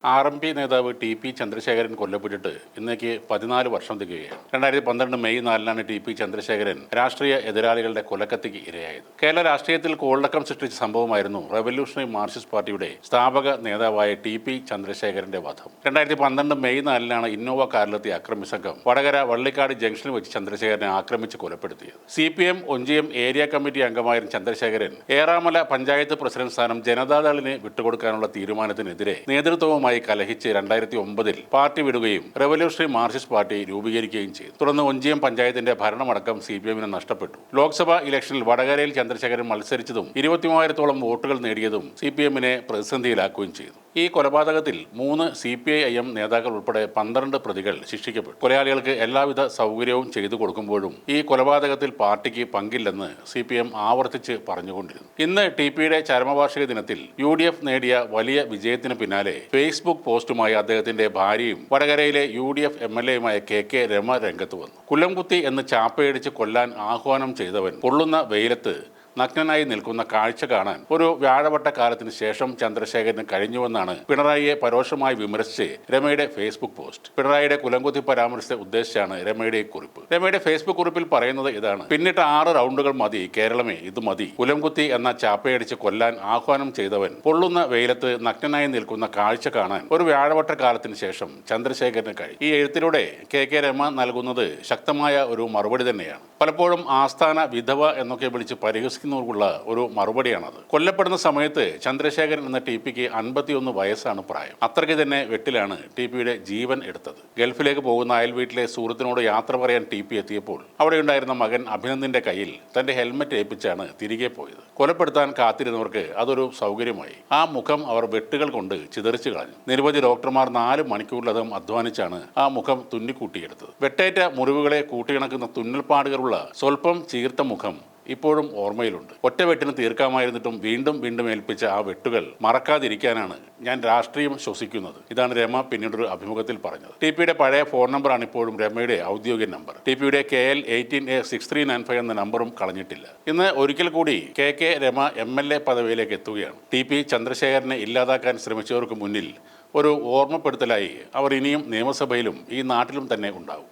RMP നേതാവ് TP. Chandrasekharan കൊല്ലപ്പെട്ടിട്ട് ഇന്നേക്ക് 14 വർഷം തികയുകയാണ്. 2012 മെയ് 4-നാണ് ടി.പി. ചന്ദ്രശേഖരൻ രാഷ്ട്രീയ എതിരാളികളുടെ കൊലക്കത്തിക്ക് ഇരയായത്. കേരള രാഷ്ട്രീയത്തിൽ കോളിളക്കം സൃഷ്ടിച്ച സംഭവമായിരുന്നു റവല്യൂഷണറി മാർക്സിസ്റ്റ് പാർട്ടിയുടെ സ്ഥാപക നേതാവായ ടി.പി. ചന്ദ്രശേഖരന്റെ വധം. 2012 മെയ് 4-നാണ് ഇന്നോവ കാറിലെത്തിയ അക്രമി സംഘം വടകര വള്ളിക്കാട് ജംഗ്ഷനിൽ വെച്ച് ചന്ദ്രശേഖരനെ ആക്രമിച്ച് കൊലപ്പെടുത്തിയത്. CPM ഒഞ്ചിയം ഏരിയ കമ്മിറ്റി അംഗമായിരുന്ന ചന്ദ്രശേഖരൻ ഏറാമല പഞ്ചായത്ത് പ്രസിഡന്റ് സ്ഥാനം ജനതാദളിന് വിട്ടുകൊടുക്കാനുള്ള തീരുമാനത്തിനെതിരെ നേതൃത്വവുമായി കലഹിച്ച് 2009-ൽ പാർട്ടി വിടുകയും റവല്യൂഷണറി മാർക്സിസ്റ്റ് പാർട്ടി രൂപീകരിക്കുകയും ചെയ്തു. തുടർന്ന് ഒഞ്ചിയം പഞ്ചായത്തിന്റെ ഭരണമടക്കം CPM-ന് നഷ്ടപ്പെട്ടു. ലോക്സഭാ ഇലക്ഷനിൽ വടകരയിൽ ചന്ദ്രശേഖരൻ മത്സരിച്ചതും 23,000-ഓളം വോട്ടുകൾ നേടിയതും CPM-നെ പ്രതിസന്ധിയിലാക്കുകയും ചെയ്തു. ഈ കൊലപാതകത്തിൽ 3 CPIM നേതാക്കൾ ഉൾപ്പെടെ 12 പ്രതികൾ ശിക്ഷിക്കപ്പെട്ടു. കൊലയാളികൾക്ക് എല്ലാവിധ സൗകര്യവും ചെയ്തു കൊടുക്കുമ്പോഴും ഈ കൊലപാതകത്തിൽ പാർട്ടിക്ക് പങ്കില്ലെന്ന് CPM ആവർത്തിച്ച് പറഞ്ഞുകൊണ്ടിരുന്നു. ഇന്ന് ടി.പി.യുടെ ചരമവാർഷിക ദിനത്തിൽ UDF നേടിയ വലിയ വിജയത്തിന് പിന്നാലെ ഫേസ്ബുക്ക് പോസ്റ്റുമായി അദ്ദേഹത്തിന്റെ ഭാര്യയും വടകരയിലെ UDF MLA-യുമായ KK രമ രംഗത്ത് വന്നു. കുല്ലംകുത്തി എന്ന് ചാപ്പയടിച്ച് കൊല്ലാൻ ആഹ്വാനം ചെയ്തവൻ പൊള്ളുന്ന വെയിലത്ത് നഗ്നനായി നിൽക്കുന്ന കാഴ്ച കാണാൻ ഒരു വ്യാഴവട്ട കാലത്തിന് ശേഷം ചന്ദ്രശേഖരന് കഴിഞ്ഞുവെന്നാണ് പിണറായിയെ പരോക്ഷമായി വിമർശിച്ച് രമയുടെ ഫേസ്ബുക്ക് പോസ്റ്റ്. പിണറായിയുടെ കുലംകുത്തി പരാമർശത്തെ ഉദ്ദേശിച്ചാണ് രമയുടെ കുറിപ്പ്. രമയുടെ ഫേസ്ബുക്ക് കുറിപ്പിൽ പറയുന്നത് ഇതാണ്: പിന്നിട്ട് 6 റൗണ്ടുകൾ മതി കേരളമേ, ഇത് മതി. കുലംകുത്തി എന്ന ചാപ്പയടിച്ച് കൊല്ലാൻ ആഹ്വാനം ചെയ്തവൻ പൊള്ളുന്ന വെയിലത്ത് നഗ്നനായി നിൽക്കുന്ന കാഴ്ച കാണാൻ ഒരു വ്യാഴവട്ട കാലത്തിന് ശേഷം ചന്ദ്രശേഖരന് കഴിയും. ഈ എഴുത്തിലൂടെ KK രമ നൽകുന്നത് ശക്തമായ ഒരു മറുപടി തന്നെയാണ്. പലപ്പോഴും ആസ്ഥാന വിധവ എന്നൊക്കെ വിളിച്ച് പരിഹസിക്കുന്നവർക്കുള്ള ഒരു മറുപടിയാണത്. കൊല്ലപ്പെടുന്ന സമയത്ത് ചന്ദ്രശേഖരൻ എന്ന ടി.പിക്ക് 51 വയസ്സാണ് പ്രായം. അത്രയ്ക്ക് തന്നെ വെട്ടിലാണ് ടി.പിയുടെ ജീവൻ എടുത്തത്. ഗൾഫിലേക്ക് പോകുന്ന അയൽ വീട്ടിലെ സുഹൃത്തിനോട് യാത്ര പറയാൻ ടി.പി എത്തിയപ്പോൾ അവിടെയുണ്ടായിരുന്ന മകൻ അഭിനന്ദിന്റെ കയ്യിൽ തന്റെ ഹെൽമറ്റ് ഏൽപ്പിച്ചാണ് തിരികെ പോയത്. കൊലപ്പെടുത്താൻ കാത്തിരുന്നവർക്ക് അതൊരു സൗകര്യമായി. ആ മുഖം അവർ വെട്ടുകൾ കൊണ്ട് ചിതറിച്ചു കളഞ്ഞു. നിരവധി ഡോക്ടർമാർ 4 മണിക്കൂറിലധികം അധ്വാനിച്ചാണ് ആ മുഖം തുന്നിക്കൂട്ടിയെടുത്തത്. വെട്ടേറ്റ മുറിവുകളെ കൂട്ടിയിണക്കുന്ന തുന്നൽപ്പാടുകളുള്ള സ്വല്പം ചീർത്ത മുഖം ഇപ്പോഴും ഓർമ്മയിലുണ്ട്. ഒറ്റ വെട്ടിന് തീർക്കാമായിരുന്നിട്ടും വീണ്ടും വീണ്ടും ഏൽപ്പിച്ച ആ വെട്ടുകൾ മറക്കാതിരിക്കാനാണ് ഞാൻ രാഷ്ട്രീയം ശ്വസിക്കുന്നത്. ഇതാണ് രമ പിന്നീടൊരു അഭിമുഖത്തിൽ പറഞ്ഞത്. ടി.പിയുടെ പഴയ ഫോൺ നമ്പറാണ് ഇപ്പോഴും രമയുടെ ഔദ്യോഗിക നമ്പർ. ടി.പിയുടെ KL 18A6395 എന്ന നമ്പറും കളഞ്ഞിട്ടില്ല. ഇന്ന് ഒരിക്കൽ കൂടി KK രമ MLA പദവിയിലേക്ക് എത്തുകയാണ്. ടി.പി ചന്ദ്രശേഖരനെ ഇല്ലാതാക്കാൻ ശ്രമിച്ചവർക്ക് മുന്നിൽ ഒരു ഓർമ്മപ്പെടുത്തലായി അവർ ഇനിയും നിയമസഭയിലും ഈ നാട്ടിലും തന്നെ ഉണ്ടാവും.